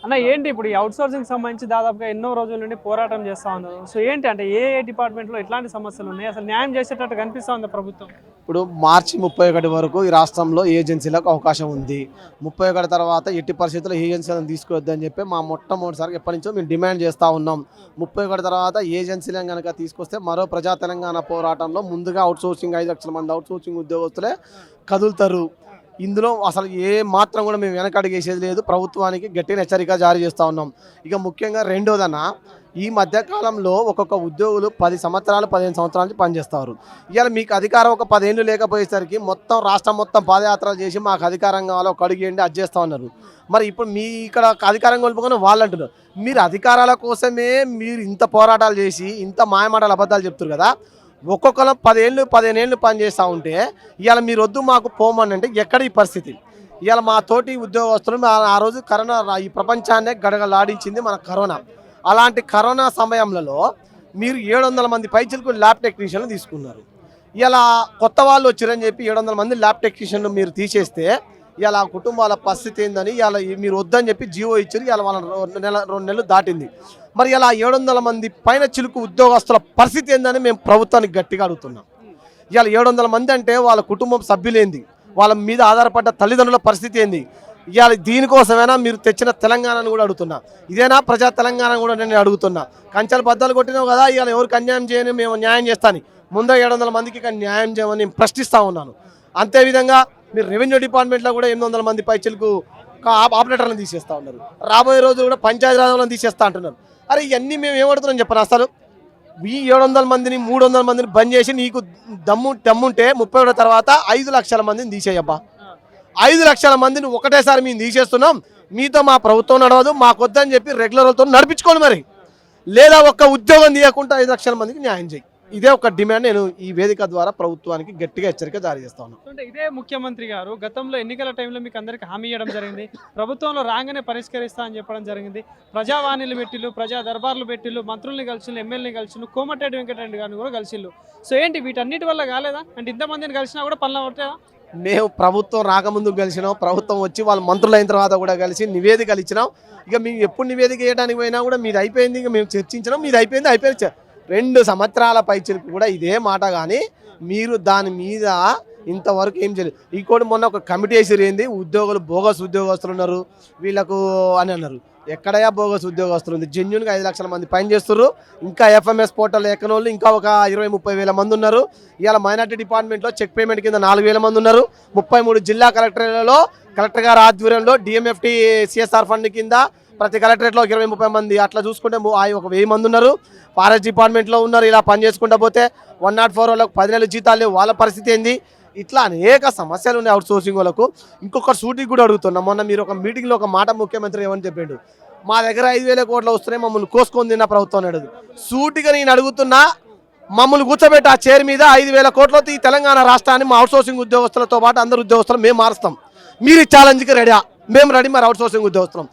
అన్న ఏంటి ఇప్పుడు ఈ అవుట్ సోర్సింగ్ సంబంధించి దాదాపుగా ఎన్నో రోజుల నుండి పోరాటం చేస్తా ఉన్నారు. సో ఏంటి అంటే ఏ డిపార్ట్మెంట్లో ఎట్లాంటి సమస్యలు ఉన్నాయి, అసలు న్యాయం చేసేటట్టు కనిపిస్తా ఉంది ప్రభుత్వం? ఇప్పుడు మార్చి 31 వరకు ఈ రాష్ట్రంలో ఏజెన్సీలకు అవకాశం ఉంది. 31 తర్వాత ఎట్టి పరిస్థితుల్లో ఏజెన్సీలను తీసుకొద్దని చెప్పి మా మొట్టమొదటిసారి ఎప్పటి నుంచో మేము డిమాండ్ చేస్తూ ఉన్నాం. 31 తర్వాత ఏజెన్సీలను కనుక తీసుకొస్తే మరో ప్రజా తెలంగాణ పోరాటంలో ముందుగా అవుట్ సోర్సింగ్ 5 లక్షల మంది అవుట్ సోర్సింగ్ ఉద్యోగస్తులే కదులుతారు. ఇందులో అసలు ఏ మాత్రం కూడా మేము వెనకడిగేసేది లేదు. ప్రభుత్వానికి గట్టిన హెచ్చరిక జారీ చేస్తూ ఉన్నాం. ఇక ముఖ్యంగా రెండోదన్న, ఈ మధ్యకాలంలో ఒక్కొక్క ఉద్యోగులు 10 సంవత్సరాలు 15 సంవత్సరాల నుంచి పనిచేస్తారు. ఇవాళ మీకు అధికారం ఒక 10 ఏళ్ళు లేకపోయేసరికి మొత్తం రాష్ట్రం మొత్తం పాదయాత్రలు చేసి మాకు అధికారం కావాలో ఒక అడిగేయండి అది చేస్తూ ఉన్నారు. మరి ఇప్పుడు మీ ఇక్కడ అధికారం కోల్పోకుండా వాళ్ళు అంటున్నారు. మీరు అధికారాల కోసమే మీరు ఇంత పోరాటాలు చేసి ఇంత మాయమాటలు అబద్ధాలు చెప్తారు కదా. ఒక్కొక్కరు 10 ఏళ్ళు 15 ఏళ్ళు పనిచేస్తూ ఉంటే ఇవాళ మీరు వద్దు మాకు పోమని అంటే ఎక్కడ ఈ పరిస్థితి? ఇవాళ మా తోటి ఉద్యోగస్తులు ఆ రోజు కరోనా ఈ ప్రపంచాన్నే గడగలాడించింది మన కరోనా. అలాంటి కరోనా సమయంలో మీరు 700 మంది పైచిలకు ల్యాబ్ టెక్నీషియన్లు తీసుకున్నారు. ఇలా కొత్త వాళ్ళు వచ్చారని చెప్పి 700 మంది ల్యాబ్ టెక్నీషియన్లు మీరు తీసేస్తే ఇలా కుటుంబాల పరిస్థితి ఏందని ఇలా మీరు వద్దని చెప్పి జీవో ఇచ్చారు. ఇలా వాళ్ళ 2 నెలలు దాటింది. మరి ఇలా 700 మంది పైన చిలుకు ఉద్యోగస్తుల పరిస్థితి ఏందని మేము ప్రభుత్వానికి గట్టిగా అడుగుతున్నాం. ఇవాళ 700 మంది అంటే వాళ్ళ కుటుంబం సభ్యులేంది, వాళ్ళ మీద ఆధారపడ్డ తల్లిదండ్రుల పరిస్థితి ఏంది? ఇవాళ దీనికోసమైనా మీరు తెచ్చిన తెలంగాణను కూడా అడుగుతున్నా. ఇదేనా ప్రజా తెలంగాణ కూడా నేను అడుగుతున్నా. కంచెలు బద్దలు కొట్టినావు కదా, ఇవాళ ఎవరికి అన్యాయం చేయని మేము న్యాయం చేస్తాను. ముందు 700 మందికి న్యాయం చేయమని నేను ప్రశ్నిస్తూ ఉన్నాను. అంతేవిధంగా మీరు రెవెన్యూ డిపార్ట్మెంట్లో కూడా 800 మంది పైచలకు ఆపరేటర్లను తీసేస్తూ ఉన్నారు. రాబోయే రోజు కూడా పంచాయతీరాజ్లను తీసేస్తా అంటున్నారు. అరే ఇవన్నీ మేము ఏమడుతున్నాం చెప్పను. అసలు ఈ 700 మందిని 300 మందిని బంద్ చేసి నీకు దమ్ముంటే 31 తర్వాత 5 లక్షల మందిని తీసేయబ్బా. 5 లక్షల మందిని ఒకటేసారి మేము తీసేస్తున్నాం. మీతో మా ప్రభుత్వం నడవదు, మాకొద్దని చెప్పి రెగ్యులర్లతో నడిపించుకోండి. మరి లేదా ఒక్క ఉద్యోగం తీయకుండా 5 లక్షల మందికి న్యాయం చేయి. ఇదే ఒక డిమాండ్ నేను ఈ వేదిక ద్వారా ప్రభుత్వానికి గట్టిగా హెచ్చరిక జారీ చేస్తా ఉన్నాను. అంటే ఇదే ముఖ్యమంత్రి గారు గతంలో ఎన్నికల టైంలో మీకు అందరికి హామీ ఇవ్వడం జరిగింది. ప్రభుత్వంలో రాగానే పరిష్కరిస్తా అని చెప్పడం జరిగింది. ప్రజావాణిలు పెట్టిళ్ళు, ప్రజా దర్బార్లు పెట్టిళ్ళు, మంత్రుల్ని కలిసిళ్ళు, ఎమ్మెల్యేని కలిసిళ్ళు, కోమటిరెడ్డి వెంకటరెడ్డి గారిని కూడా కలిసిళ్ళు. సో ఏంటి వీటన్నిటి వల్ల కాలేదా? అంటే ఇంతమందిని కలిసినా కూడా పనులు పట్టేదా? మేము ప్రభుత్వం రాకముందుకు కలిసినాం, ప్రభుత్వం వచ్చి వాళ్ళ మంత్రులు అయిన తర్వాత కూడా కలిసి నివేదికలు ఇచ్చినాం. ఇక మేము ఎప్పుడు నివేదిక చేయడానికి పోయినా కూడా మీది అయిపోయింది, ఇక మేము చర్చించినాం, మీది అయిపోయింది. 2 సంవత్సరాల పైచిలకు కూడా ఇదే మాట. కానీ మీరు దాని మీద ఇంతవరకు ఏం చేయలేదు. ఇంకోటి మొన్న ఒక కమిటీ వేసిరేంది, ఉద్యోగులు బోగస్ ఉద్యోగస్తులు ఉన్నారు వీళ్ళకు అని అన్నారు. ఎక్కడయా బోగస్ ఉద్యోగస్తులు ఉంది? జెన్యున్గా 5 లక్షల మంది పని చేస్తున్నారు. ఇంకా ఎఫ్ఎంఎస్ పోర్టల్ ఎక్కనోళ్ళు ఇంకా ఒక 20-30 వేల మంది ఉన్నారు. ఇవాళ మైనార్టీ డిపార్ట్మెంట్లో చెక్ పేమెంట్ కింద 4,000 మంది ఉన్నారు. 33 జిల్లా కలెక్టరేట్లలో కలెక్టర్ గారి ఆధ్వర్యంలో డిఎంఎఫ్టీ సిఎస్ఆర్ ఫండ్ కింద ప్రతి కలెక్టరేట్లో 20-30 మంది అట్లా చూసుకుంటే ఒక 1000 మంది ఉన్నారు. ఫారెస్ట్ డిపార్ట్మెంట్లో ఉన్నారు. ఇలా పని చేసుకుంటూ పోతే 104 వాళ్ళకు 10 నెలల జీతాలు లేవు, వాళ్ళ పరిస్థితి ఏంది? ఇట్లా అనేక సమస్యలు ఉన్నాయి అవుట్ సోర్సింగ్ వాళ్ళకు. ఇంకొక సూటికి కూడా అడుగుతున్నాం. మొన్న మీరు ఒక మీటింగ్లో ఒక మాట ముఖ్యమంత్రి ఏమని చెప్పాడు, మా దగ్గర 5,000 కోట్లు వస్తున్నాయి, మమ్మల్ని కోసుకొని తిన్న ప్రభుత్వం అన్నాడు. సూటిగా నేను అడుగుతున్నా, మమ్మల్ని కూర్చోబెట్టి ఆ చైర్ మీద 5,000 కోట్లతో ఈ తెలంగాణ రాష్ట్రాన్ని మా అవుట్ సోర్సింగ్ ఉద్యోగస్తులతో పాటు అందరు ఉద్యోగస్తులు మేము మారుస్తాం. మీరు ఈ ఛాలెంజ్కి రెడీ? మేము రెడీ. మరి అవుట్ సోర్సింగ్ ఉద్యోగస్తులం.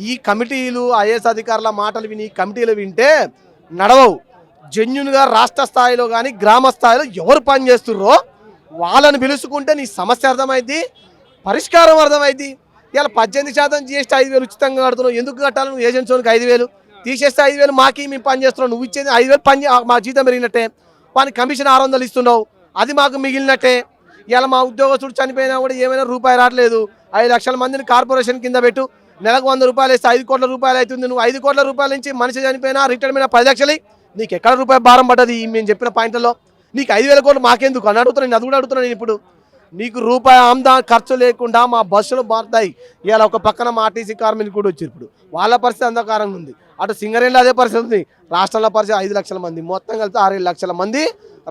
ఈ కమిటీలు ఐఏఎస్ అధికారుల మాటలు విని కమిటీలు వింటే నడవవు. జెన్యున్గా రాష్ట్ర స్థాయిలో కానీ గ్రామ స్థాయిలో ఎవరు పని చేస్తుర్రో వాళ్ళని పిలుచుకుంటే నీ సమస్య అర్థమైంది, పరిష్కారం అర్థమైంది. ఇలా 18% GST 5,000 ఉచితంగా కడుతున్నావు, ఎందుకు కట్టాలి? నువ్వు ఏజెన్సీకి 5,000 తీసేస్తే 5,000 మాకి మేము పని చేస్తున్నావు. నువ్వు ఇచ్చేది 5,000 పని మా జీతం పెరిగినట్టే, వానికి కమిషన్ 600 ఇస్తున్నావు, అది మాకు మిగిలినట్టే. ఇలా మా ఉద్యోగస్తుడు చనిపోయినా కూడా ఏమైనా రూపాయి రావట్లేదు. 5 లక్షల మందిని కార్పొరేషన్ కింద పెట్టు, నెలకు 100 రూపాయలు వేస్తే 5 కోట్ల రూపాయలు అవుతుంది. నువ్వు 5 కోట్ల రూపాయల నుంచి మనిషి చనిపోయినా రిటైర్మెంట్ 10 లక్షలు, నీకు ఎక్కడ రూపాయి భారం పడ్డది? మేము చెప్పిన పాయింట్లలో నీకు 5,000 కోట్లు మాకెందుకు అని అడుగుతున్నాను. నేను అది కూడా అడుగుతున్నాను. నేను ఇప్పుడు నీకు రూపాయి ఆమ్దా ఖర్చు లేకుండా మా బస్సులు మారుతాయి. ఇవాళ ఒక పక్కన మా ఆర్టీసీ కార్మికులు కూడా వచ్చారు. ఇప్పుడు వాళ్ళ పరిస్థితి అంధకారంగా ఉంది. అటు సింగరేణిలో అదే పరిస్థితి ఉంది. రాష్ట్రంలో పరిస్థితి 5 లక్షల మంది, మొత్తం కలిసి 6-7 లక్షల మంది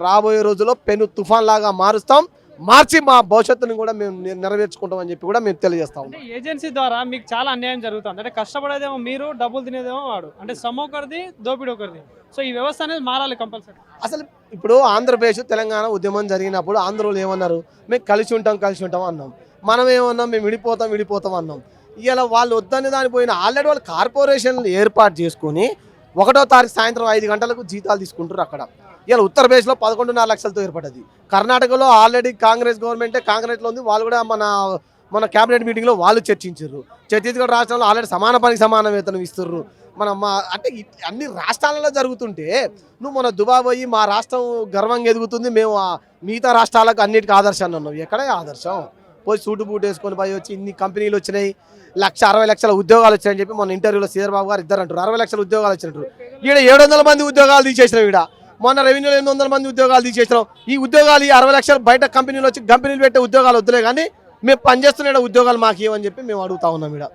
రాబోయే రోజుల్లో పెను తుఫాన్ లాగా మారుస్తాం. మార్చి మా భవిష్యత్తుని కూడా మేము నెరవేర్చుకుంటామని చెప్పి కూడా మేము తెలియజేస్తాం. ఏజెన్సీ ద్వారా మీకు చాలా అన్యాయం జరుగుతుంది. అంటే కష్టపడేదేమో మీరు, డబ్బులు తినేదేమో వాడు. అంటే శ్రమ ఒకరిది, దోపిడీ ఒకరిది. సో ఈ వ్యవస్థ అనేది మారాలి కంపల్సరీ. అసలు ఇప్పుడు ఆంధ్రప్రదేశ్ తెలంగాణ ఉద్యమం జరిగినప్పుడు ఆంధ్రలో ఏమన్నారు? మేము కలిసి ఉంటాం అన్నాం. మనం ఏమన్నాం? మేము విడిపోతాం అన్నాం. ఇలా వాళ్ళు వద్దని దాని పోయిన ఆల్రెడీ వాళ్ళు కార్పొరేషన్లు ఏర్పాటు చేసుకొని 1వ తారీఖు సాయంత్రం 5 గంటలకు జీతాలు తీసుకుంటారు అక్కడ. ఇలా ఉత్తరప్రదేశ్లో 11.5 లక్షలతో ఏర్పడ్డది. కర్ణాటకలో ఆల్రెడీ కాంగ్రెస్ గవర్నమెంటే కాంగ్రెస్లో ఉంది. వాళ్ళు కూడా మన మన క్యాబినెట్ మీటింగ్లో వాళ్ళు చర్చించారు. ఛత్తీస్గఢ్ రాష్ట్రంలో ఆల్రెడీ సమాన పనికి సమాన వేతనం ఇస్తుర్రు. అంటే అన్ని రాష్ట్రాలలో జరుగుతుంటే నువ్వు మన దుబాయ్ పోయి మా రాష్ట్రం గర్వంగా ఎదుగుతుంది, మేము మిగతా రాష్ట్రాలకు అన్నిటికీ ఆదర్శాన్ని అన్నావు. ఎక్కడే ఆదర్శం? పోయి సూటు బూట్ వేసుకొని పోయి వచ్చి ఇన్ని కంపెనీలు వచ్చినాయి, 1,60,00,000 ఉద్యోగాలు వచ్చాయని చెప్పి మొన్న ఇంటర్వ్యూలో శ్రీధర్ బాబు గారు ఇద్దరు అంటారు 60 లక్షల ఉద్యోగాలు వచ్చినట్టు. ఈడ 700 మంది ఉద్యోగాలు తీసేసినాం. ఈడ మొన్న రెవెన్యూలో 800 మంది ఉద్యోగాలు తీసేసినాం. ఈ ఉద్యోగాలు ఈ 60 లక్షలు బయట కంపెనీలు వచ్చి కంపెనీలు పెట్టే ఉద్యోగాలు వద్దులే కానీ మేము పనిచేస్తున్న ఉద్యోగాలు మాకు ఇవ్వని చెప్పి మేము అడుగుతా ఉన్నాం. ఈడ